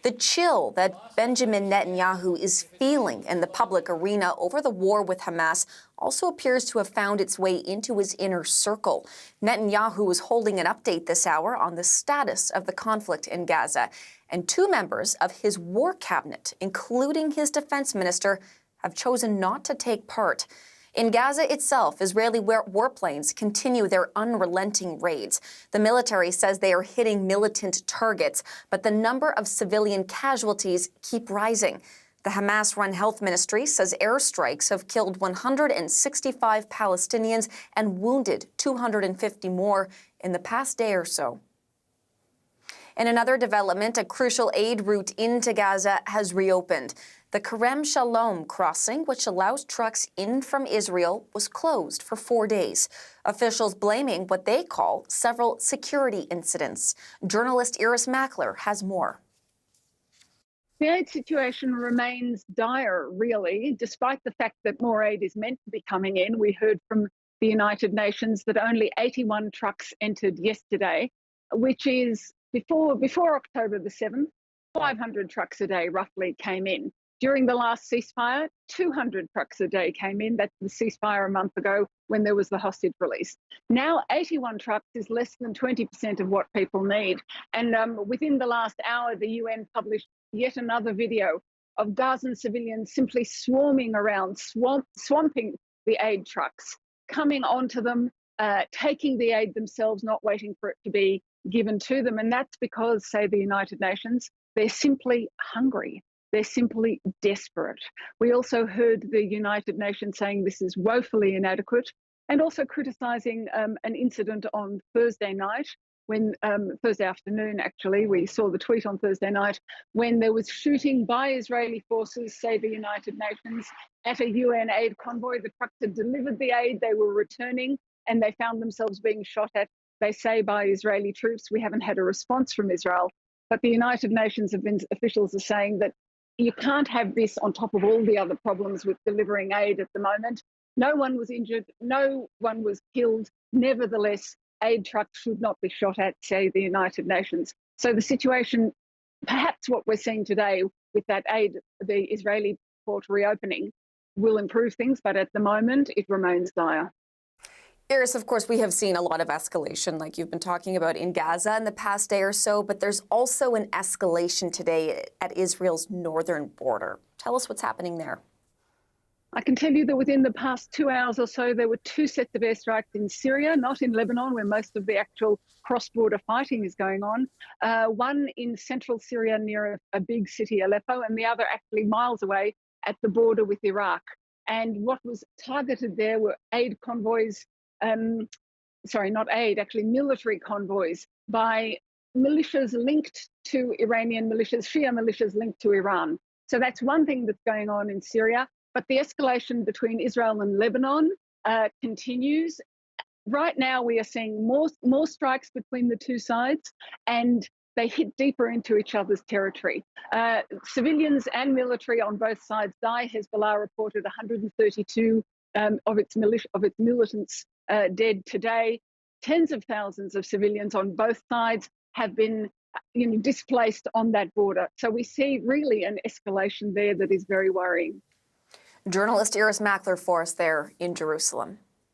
The chill that Benjamin Netanyahu is feeling in the public arena over the war with Hamas also appears to have found its way into his inner circle. Netanyahu is holding an update this hour on the status of the conflict in Gaza, and two members of his war cabinet, including his defense minister, have chosen not to take part. In Gaza itself, Israeli warplanes continue their unrelenting raids. The military says they are hitting militant targets, but the number of civilian casualties keep rising. The Hamas-run health ministry says airstrikes have killed 165 Palestinians and wounded 250 more in the past day or so. In another development, a crucial aid route into Gaza has reopened. The Kerem Shalom crossing, which allows trucks in from Israel, was closed for 4 days. Officials blaming what they call several security incidents. Journalist Iris Mackler has more. The aid situation remains dire, really, despite the fact that more aid is meant to be coming in. We heard from the United Nations that only 81 trucks entered yesterday, which is before October the 7th, 500 trucks a day roughly came in. During the last ceasefire, 200 trucks a day came in. That's the ceasefire a month ago when there was the hostage release. Now, 81 trucks is less than 20% of what people need. And within the last hour, the UN published yet another video of Gazan civilians simply swarming around, swamping the aid trucks, coming onto them, taking the aid themselves, not waiting for it to be given to them. And that's because, say the United Nations, they're simply hungry. They're simply desperate. We also heard the United Nations saying this is woefully inadequate, and also criticising an incident on Thursday night, when Thursday afternoon, actually, we saw the tweet on Thursday night, when there was shooting by Israeli forces, say the United Nations, at a UN aid convoy. The trucks had delivered the aid, they were returning, and they found themselves being shot at, they say, by Israeli troops. We haven't had a response from Israel, but the United Nations officials are saying that you can't have this on top of all the other problems with delivering aid at the moment. No one was injured, no one was killed. Nevertheless, aid trucks should not be shot at, say the United Nations. So the situation, perhaps what we're seeing today with that aid, the Israeli port reopening, will improve things, but at the moment it remains dire. Iris, of course, we have seen a lot of escalation, like you've been talking about, in Gaza in the past day or so, but there's also an escalation today at Israel's northern border. Tell us what's happening there. I can tell you that within the past 2 hours or so, there were 2 sets of airstrikes in Syria, not in Lebanon, where most of the actual cross-border fighting is going on. One in central Syria near a big city, Aleppo, and the other actually miles away at the border with Iraq. And what was targeted there were aid convoys, military convoys by militias linked to Iranian militias, Shia militias linked to Iran. So that's one thing that's going on in Syria. But the escalation between Israel and Lebanon continues. Right now, we are seeing more strikes between the two sides, and they hit deeper into each other's territory. Civilians and military on both sides die. Hezbollah reported 132 of its militants dead today. Tens of thousands of civilians on both sides have been displaced on that border. So we see really an escalation there that is very worrying. Journalist Iris Mackler for us there in Jerusalem.